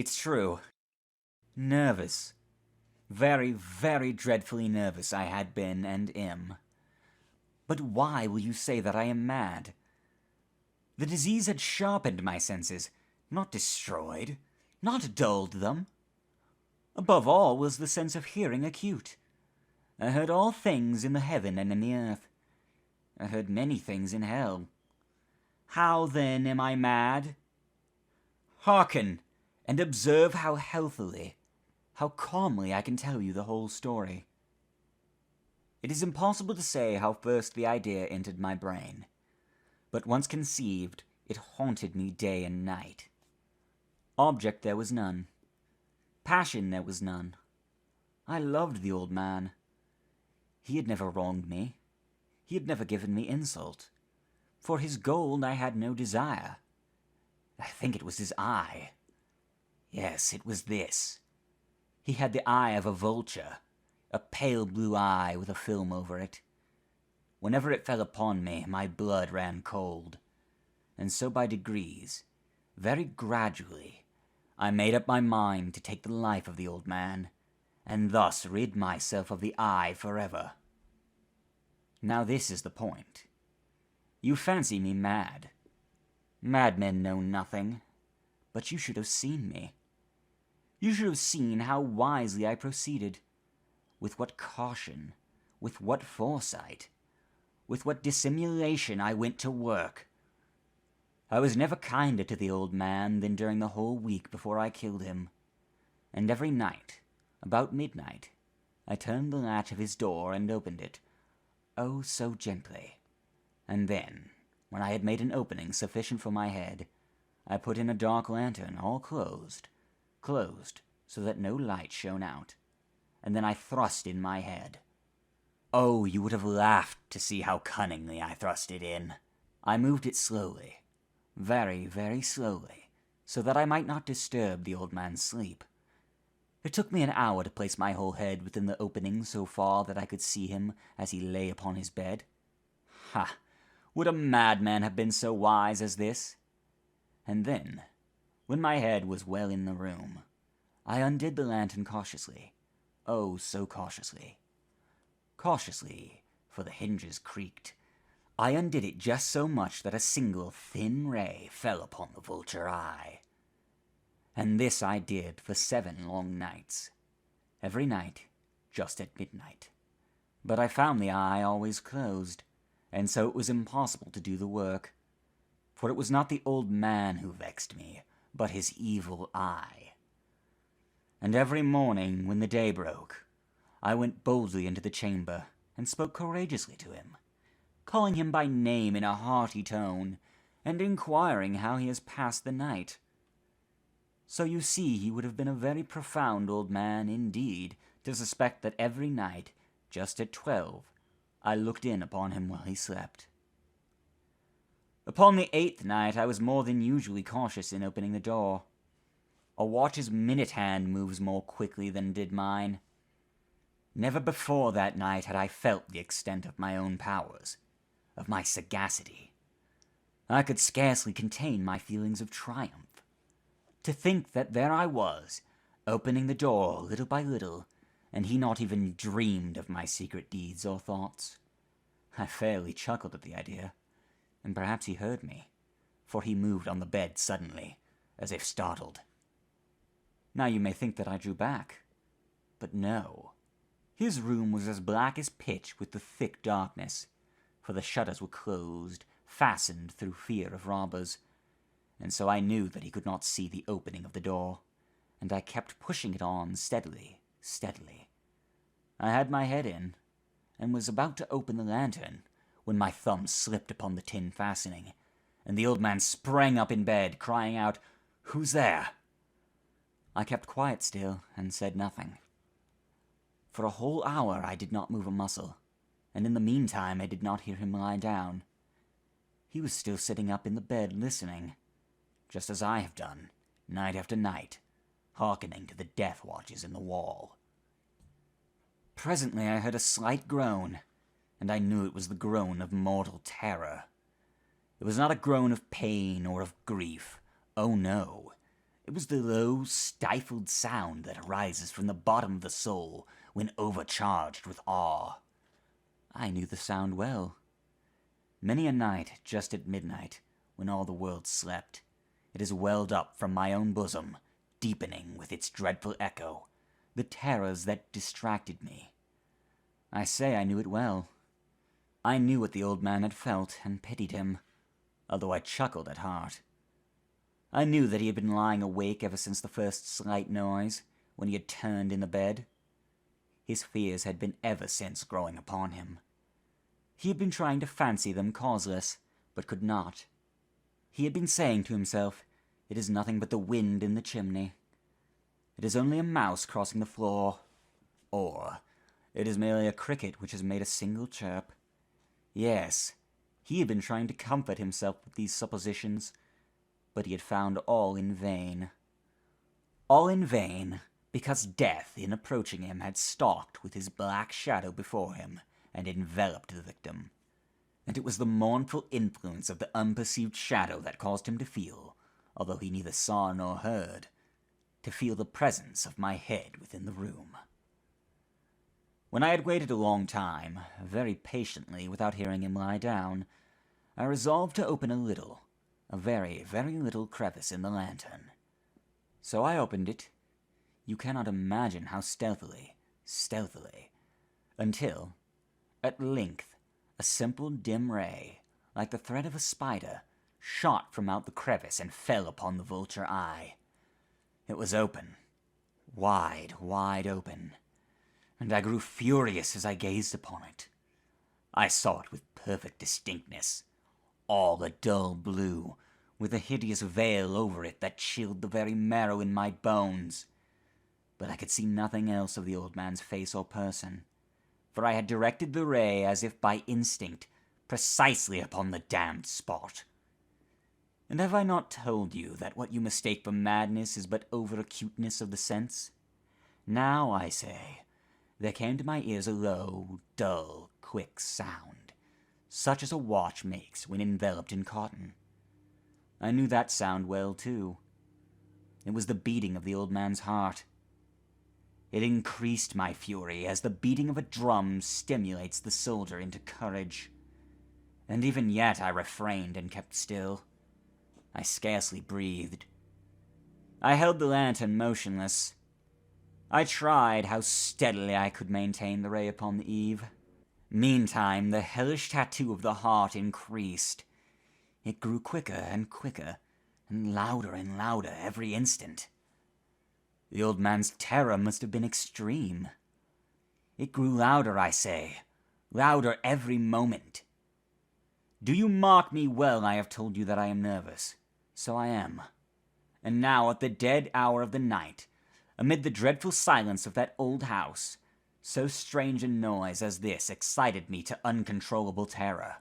It's true. Nervous. Very, very dreadfully nervous I had been and am. But why will you say that I am mad? The disease had sharpened my senses, not destroyed, not dulled them. Above all was the sense of hearing acute. I heard all things in the heaven and in the earth. I heard many things in hell. How then am I mad? Hearken, and observe how healthily, how calmly I can tell you the whole story. It is impossible to say how first the idea entered my brain, but once conceived, it haunted me day and night. Object there was none. Passion there was none. I loved the old man. He had never wronged me. He had never given me insult. For his gold I had no desire. I think it was his eye. Yes, it was this. He had the eye of a vulture, a pale blue eye with a film over it. Whenever it fell upon me, my blood ran cold. And so by degrees, very gradually, I made up my mind to take the life of the old man, and thus rid myself of the eye forever. Now this is the point. You fancy me mad. Madmen know nothing, but you should have seen me. You should have seen how wisely I proceeded, with what caution, with what foresight, with what dissimulation I went to work. I was never kinder to the old man than during the whole week before I killed him, and every night, about midnight, I turned the latch of his door and opened it, oh so gently, and then, when I had made an opening sufficient for my head, I put in a dark lantern, all closed so that no light shone out, and then I thrust in my head. Oh, you would have laughed to see how cunningly I thrust it in. I moved it slowly, very, very slowly, so that I might not disturb the old man's sleep. It took me an hour to place my whole head within the opening so far that I could see him as he lay upon his bed. Ha! Would a madman have been so wise as this? And then, when my head was well in the room, I undid the lantern cautiously, oh so cautiously. Cautiously, for the hinges creaked. I undid it just so much that a single thin ray fell upon the vulture eye. And this I did for 7 long nights, every night just at midnight. But I found the eye always closed, and so it was impossible to do the work. For it was not the old man who vexed me, but his evil eye. And every morning when the day broke, I went boldly into the chamber and spoke courageously to him, calling him by name in a hearty tone, and inquiring how he has passed the night. So you see he would have been a very profound old man indeed to suspect that every night, just at 12, I looked in upon him while he slept. Upon the 8th night I was more than usually cautious in opening the door. A watch's minute hand moves more quickly than did mine. Never before that night had I felt the extent of my own powers, of my sagacity. I could scarcely contain my feelings of triumph. To think that there I was, opening the door little by little, and he not even dreamed of my secret deeds or thoughts. I fairly chuckled at the idea, and perhaps he heard me, for he moved on the bed suddenly, as if startled. Now you may think that I drew back, but no. His room was as black as pitch with the thick darkness, for the shutters were closed, fastened through fear of robbers, and so I knew that he could not see the opening of the door, and I kept pushing it on steadily, steadily. I had my head in, and was about to open the lantern, when my thumb slipped upon the tin fastening, and the old man sprang up in bed, crying out, "Who's there?" I kept quite still, and said nothing. For a whole hour I did not move a muscle, and in the meantime I did not hear him lie down. He was still sitting up in the bed listening, just as I have done, night after night, hearkening to the death watches in the wall. Presently I heard a slight groan, and I knew it was the groan of mortal terror. It was not a groan of pain or of grief. Oh no, it It was the low, stifled sound that arises from the bottom of the soul when overcharged with awe. I knew the sound well. Many a night, just at midnight, when all the world slept, it has welled up from my own bosom, deepening with its dreadful echo the terrors that distracted me. I say I knew it well. I knew what the old man had felt, and pitied him, although I chuckled at heart. I knew that he had been lying awake ever since the first slight noise, when he had turned in the bed. His fears had been ever since growing upon him. He had been trying to fancy them causeless, but could not. He had been saying to himself, "It is nothing but the wind in the chimney. It is only a mouse crossing the floor. Or, it is merely a cricket which has made a single chirp." Yes, he had been trying to comfort himself with these suppositions, but he had found all in vain. All in vain, because death, in approaching him, had stalked with his black shadow before him and enveloped the victim. And it was the mournful influence of the unperceived shadow that caused him to feel, although he neither saw nor heard, to feel the presence of my head within the room. When I had waited a long time, very patiently, without hearing him lie down, I resolved to open a very, very little crevice in the lantern. So I opened it. You cannot imagine how stealthily, until, at length, a simple dim ray, like the thread of a spider, shot from out the crevice and fell upon the vulture eye. It was open, wide, wide open, and I grew furious as I gazed upon it. I saw it with perfect distinctness, all a dull blue, with a hideous veil over it that chilled the very marrow in my bones. But I could see nothing else of the old man's face or person, for I had directed the ray as if by instinct, precisely upon the damned spot. And have I not told you that what you mistake for madness is but over-acuteness of the sense? Now, I say, there came to my ears a low, dull, quick sound, such as a watch makes when enveloped in cotton. I knew that sound well, too. It was the beating of the old man's heart. It increased my fury as the beating of a drum stimulates the soldier into courage. And even yet I refrained and kept still. I scarcely breathed. I held the lantern motionless. I tried how steadily I could maintain the ray upon the eve. Meantime, the hellish tattoo of the heart increased. It grew quicker and quicker, and louder every instant. The old man's terror must have been extreme. It grew louder, I say, louder every moment. Do you mark me well? I have told you that I am nervous. So I am. And now, at the dead hour of the night, amid the dreadful silence of that old house, so strange a noise as this excited me to uncontrollable terror.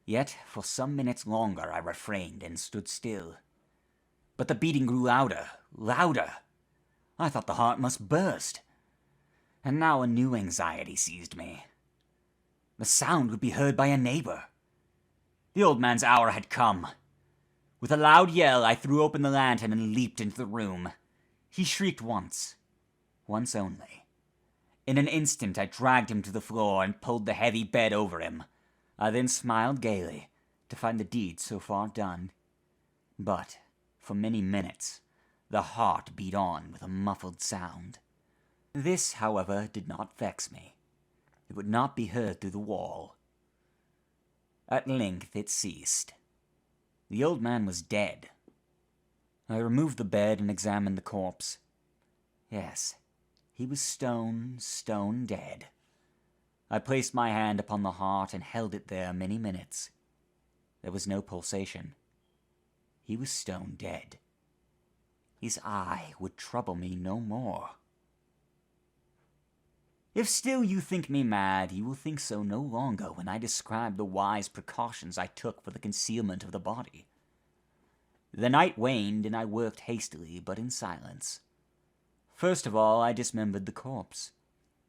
Yet, for some minutes longer I refrained and stood still. But the beating grew louder. I thought the heart must burst. And now a new anxiety seized me. The sound would be heard by a neighbor. The old man's hour had come. With a loud yell, I threw open the lantern and leaped into the room. He shrieked once only. In an instant, I dragged him to the floor and pulled the heavy bed over him. I then smiled gaily to find the deed so far done. But, for many minutes, the heart beat on with a muffled sound. This, however, did not vex me. It would not be heard through the wall. At length it ceased. The old man was dead. I removed the bed and examined the corpse. Yes, he was stone dead. I placed my hand upon the heart and held it there many minutes. There was no pulsation. He was stone dead. His eye would trouble me no more. If still you think me mad, you will think so no longer when I describe the wise precautions I took for the concealment of the body. The night waned, and I worked hastily, but in silence. First of all, I dismembered the corpse.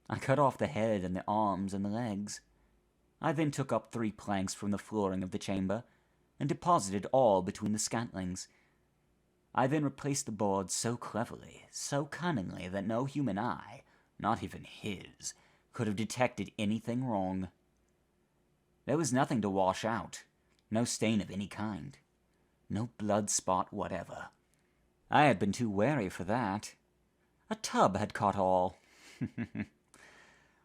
I cut off the head and the arms and the legs. I then took up 3 planks from the flooring of the chamber, and deposited all between the scantlings. I then replaced the boards so cleverly, so cunningly, that no human eye, not even his, could have detected anything wrong. There was nothing to wash out, no stain of any kind, no blood spot whatever. I had been too wary for that. A tub had caught all.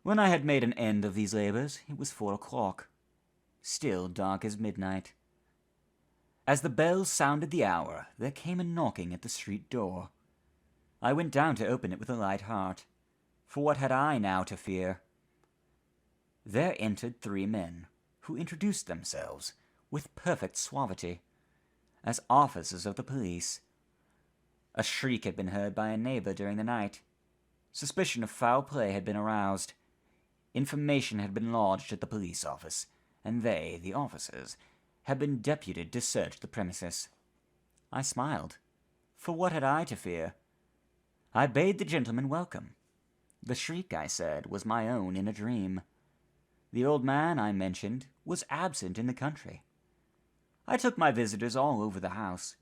When I had made an end of these labors, it was 4 o'clock, still dark as midnight. As the bell sounded the hour, there came a knocking at the street door. I went down to open it with a light heart, for what had I now to fear? There entered 3 men, who introduced themselves, with perfect suavity, as officers of the police. A shriek had been heard by a neighbor during the night. Suspicion of foul play had been aroused. Information had been lodged at the police office, and they, the officers, had been deputed to search the premises. I smiled, for what had I to fear? I bade the gentleman welcome. The shriek, I said, was my own in a dream. The old man, I mentioned, was absent in the country. I took my visitors all over the house.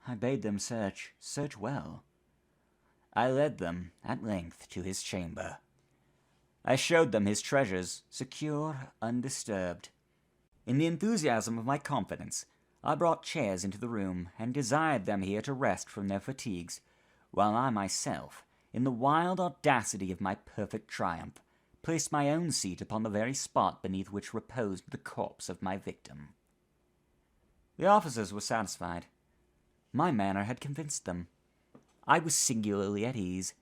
I bade them search well. I led them, at length, to his chamber. I showed them his treasures, secure, undisturbed. In the enthusiasm of my confidence, I brought chairs into the room, and desired them here to rest from their fatigues, while I myself, in the wild audacity of my perfect triumph, placed my own seat upon the very spot beneath which reposed the corpse of my victim. The officers were satisfied. My manner had convinced them. I was singularly at ease.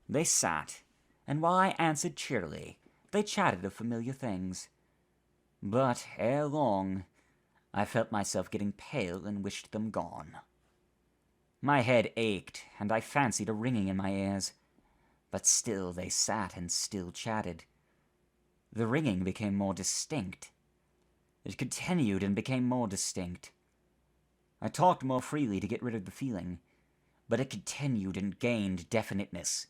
They sat, and while I answered cheerily, they chatted of familiar things. But ere long, I felt myself getting pale and wished them gone. My head ached, and I fancied a ringing in my ears. But still they sat and still chatted. The ringing became more distinct. It continued and became more distinct. I talked more freely to get rid of the feeling, but it continued and gained definiteness,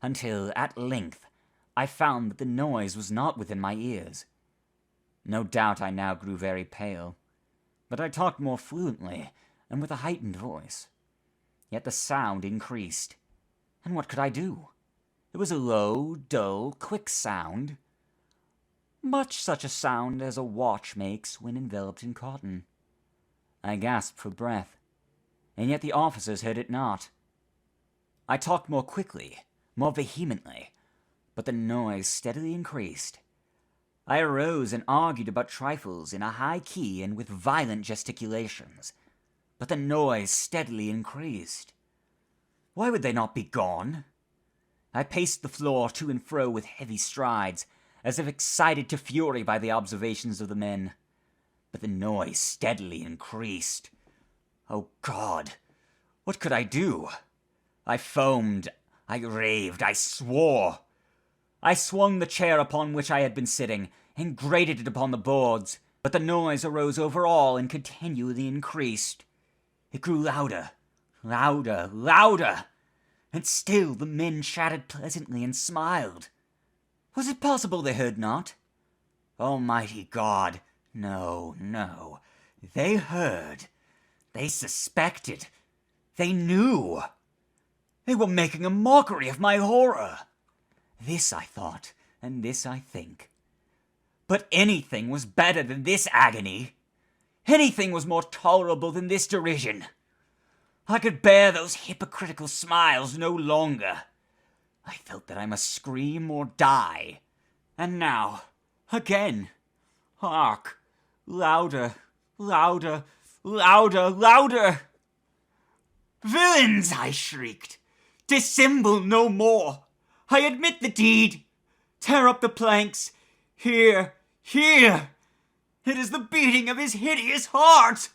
until, at length, I found that the noise was not within my ears. No doubt I now grew very pale, but I talked more fluently and with a heightened voice. Yet the sound increased, and what could I do? It was a low, dull, quick sound, much such a sound as a watch makes when enveloped in cotton. I gasped for breath, and yet the officers heard it not. I talked more quickly, more vehemently, but the noise steadily increased. I arose and argued about trifles in a high key and with violent gesticulations, but the noise steadily increased. Why would they not be gone? I paced the floor to and fro with heavy strides, as if excited to fury by the observations of the men. But the noise steadily increased. Oh God! What could I do? I foamed, I raved, I swore. I swung the chair upon which I had been sitting, and grated it upon the boards, but the noise arose over all and continually increased. It grew louder, louder, louder, and still the men chatted pleasantly and smiled. Was it possible they heard not? Almighty God! No, no. They heard. They suspected. They knew. They were making a mockery of my horror. This I thought, and this I think. But anything was better than this agony. Anything was more tolerable than this derision. I could bear those hypocritical smiles no longer. I felt that I must scream or die. And now, again, hark, louder, louder, louder, louder. Villains, I shrieked, dissemble no more. I admit the deed. Tear up the planks. Here, here. It is the beating of his hideous heart.